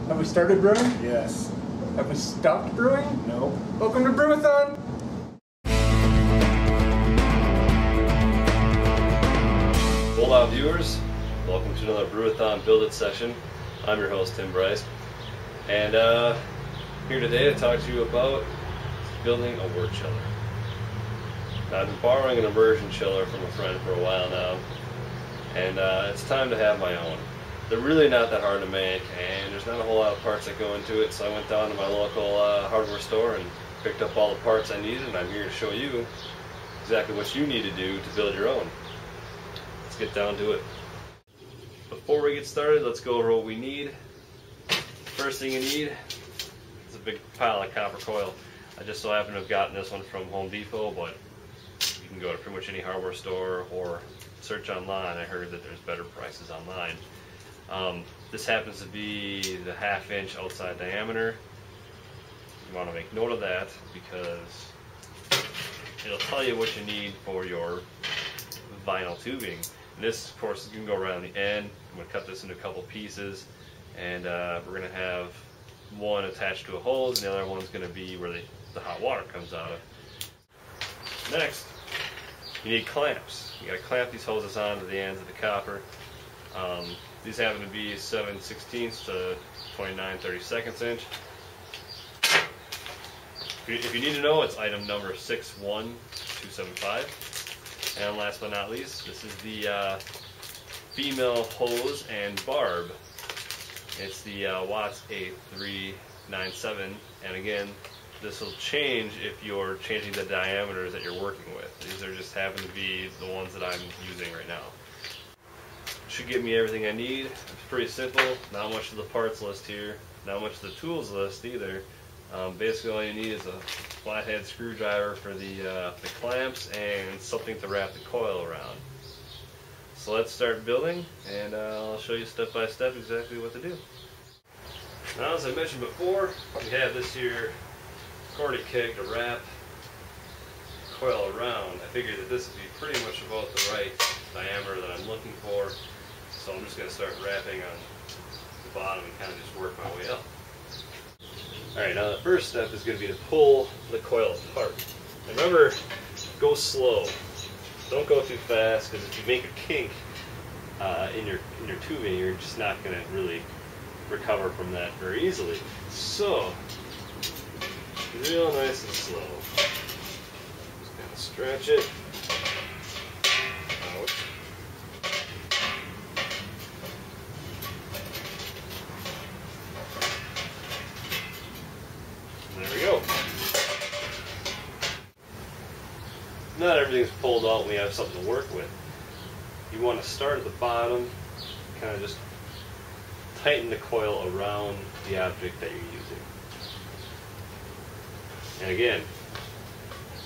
Have we started brewing? Yes. Have we stopped brewing? Nope. Welcome to Brewathon! Hola viewers, welcome to another Brewathon Build It session. I'm your host Tim Bryce, and here today to talk to you about building a wort chiller. Now, I've been borrowing an immersion chiller from a friend for a while now, and it's time to have my own. They're really not that hard to make, and there's not a whole lot of parts that go into it, so I went down to my local hardware store and picked up all the parts I needed, and I'm here to show you exactly what you need to do to build your own. Let's get down to it. Before we get started, let's go over what we need. First thing you need is a big pile of copper coil. I just so happen to have gotten this one from Home Depot, but you can go to pretty much any hardware store or search online. I heard that there's better prices online. This happens to be the 1/2 inch outside diameter. You want to make note of that because it'll tell you what you need for your vinyl tubing. And this, of course, is going to go around the end. I'm going to cut this into a couple pieces, and we're going to have one attached to a hose, and the other one's going to be where the hot water comes out of. Next, you need clamps. You got to clamp these hoses onto the ends of the copper. These happen to be 7/16 to 29/32 inch. If you need to know, it's item number 61275. And last but not least, this is the female hose and barb. It's the Wort A397, and again, this will change if you're changing the diameters that you're working with. These are just happen to be the ones that I'm using right now. Should give me everything I need. It's pretty simple. Not much of the parts list here. Not much of the tools list either. Basically, all you need is a flathead screwdriver for the clamps and something to wrap the coil around. So let's start building, and I'll show you step by step exactly what to do. Now, as I mentioned before, we have this here cordy keg to wrap the coil around. I figured that this would be pretty much about the right diameter that I'm looking for. So I'm just going to start wrapping on the bottom and kind of just work my way up. Alright, now the first step is going to be to pull the coil apart. And remember, go slow. Don't go too fast, because if you make a kink in your tubing, you're just not going to really recover from that very easily. So, real nice and slow. Just kind of stretch it. Out. There we go. Not everything's pulled out when we have something to work with. You want to start at the bottom, kind of just tighten the coil around the object that you're using. And again,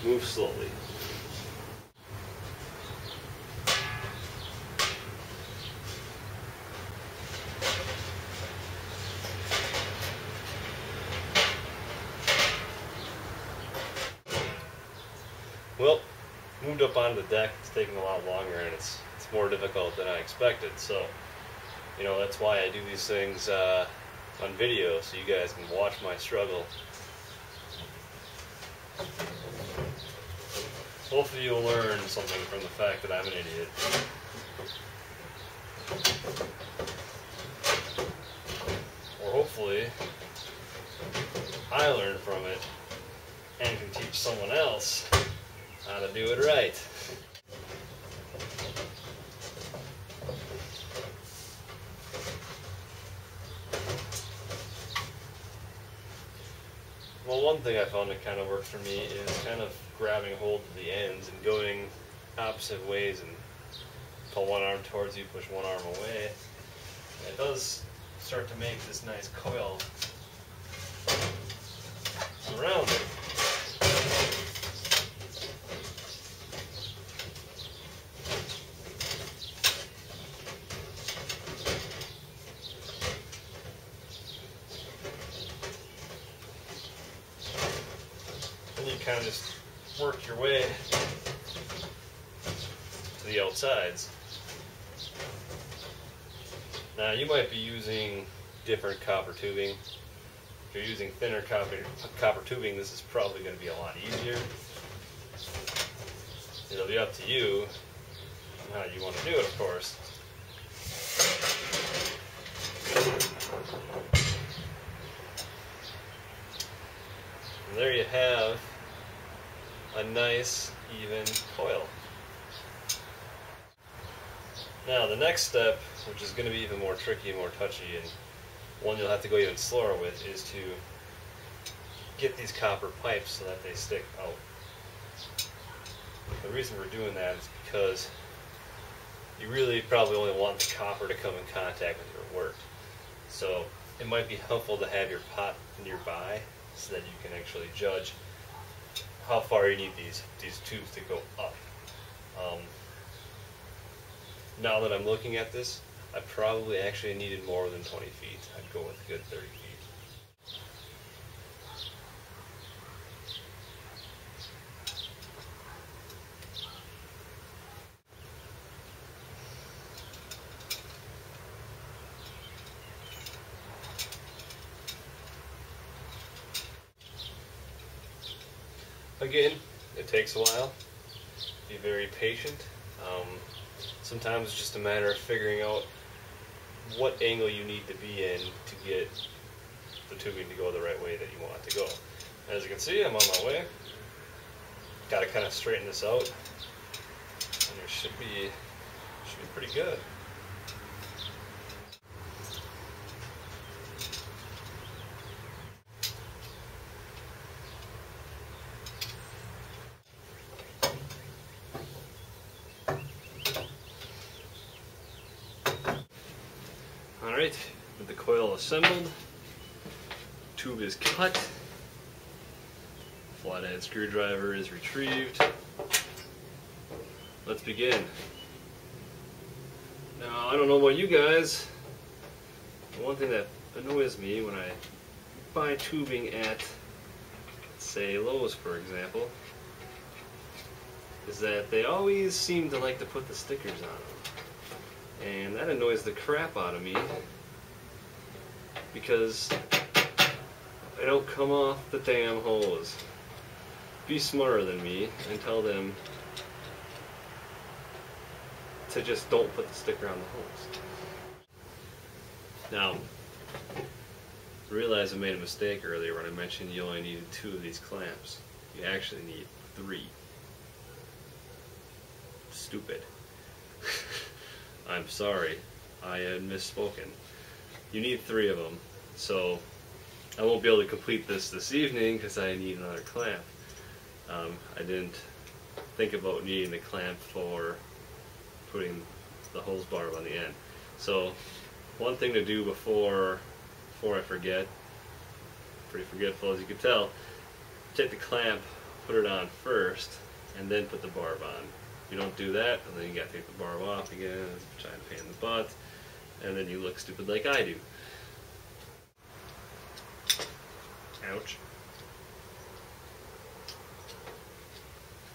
move slowly. Well, moved up onto the deck. It's taking a lot longer, and it's more difficult than I expected. So, you know, that's why I do these things on video, so you guys can watch my struggle. Hopefully you'll learn something from the fact that I'm an idiot. Or hopefully I learn from it and can teach someone else how to do it right. Well, one thing I found that kind of works for me is kind of grabbing hold of the ends and going opposite ways and pull one arm towards you, push one arm away. And it does start to make this nice coil around it. You kind of just work your way to the outsides. Now you might be using different copper tubing. If you're using thinner copper tubing, this is probably going to be a lot easier. It'll be up to you on how you want to do it, of course. And there you have a nice, even coil. Now the next step, which is going to be even more tricky and more touchy, and one you'll have to go even slower with, is to get these copper pipes so that they stick out. The reason we're doing that is because you really probably only want the copper to come in contact with your wort. So it might be helpful to have your pot nearby so that you can actually judge how far you need these tubes to go up. Now that I'm looking at this, I probably actually needed more than 20 feet. I'd go with a good 30 feet. Again, it takes a while. Be very patient. Sometimes it's just a matter of figuring out what angle you need to be in to get the tubing to go the right way that you want it to go. As you can see, I'm on my way. Got to kind of straighten this out, and it should be pretty good. Alright, with the coil assembled, tube is cut, flathead screwdriver is retrieved. Let's begin. Now, I don't know about you guys, but one thing that annoys me when I buy tubing at, say, Lowe's, for example, is that they always seem to like to put the stickers on them. And that annoys the crap out of me because they don't come off the damn hose. Be smarter than me and tell them to just don't put the sticker on the hose. Now, I realized I made a mistake earlier when I mentioned you only needed 2 of these clamps. You actually need 3. Stupid. I'm sorry, I had misspoken. You need 3 of them, so I won't be able to complete this evening because I need another clamp. I didn't think about needing the clamp for putting the hose barb on the end. So one thing to do before I forget, pretty forgetful as you can tell, take the clamp, put it on first, and then put the barb on. If you don't do that, and then you gotta take the barb off again, it's a giant pain in the butt, and then you look stupid like I do. Ouch.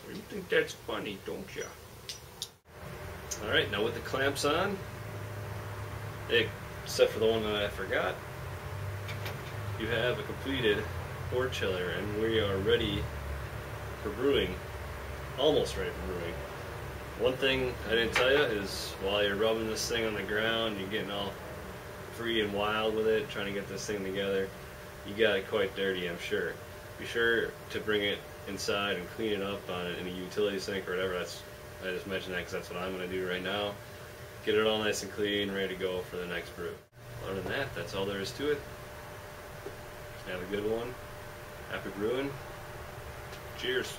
You think that's funny, don't ya? Alright, now with the clamps on, except for the one that I forgot, you have a completed wort chiller, and we are ready for brewing. Almost ready for brewing. One thing I didn't tell you is while you're rubbing this thing on the ground, you're getting all free and wild with it, trying to get this thing together, you got it quite dirty, I'm sure. Be sure to bring it inside and clean it up in a utility sink or whatever. I just mentioned that because that's what I'm going to do right now. Get it all nice and clean, ready to go for the next brew. Other than that, that's all there is to it. Have a good one. Happy brewing. Cheers.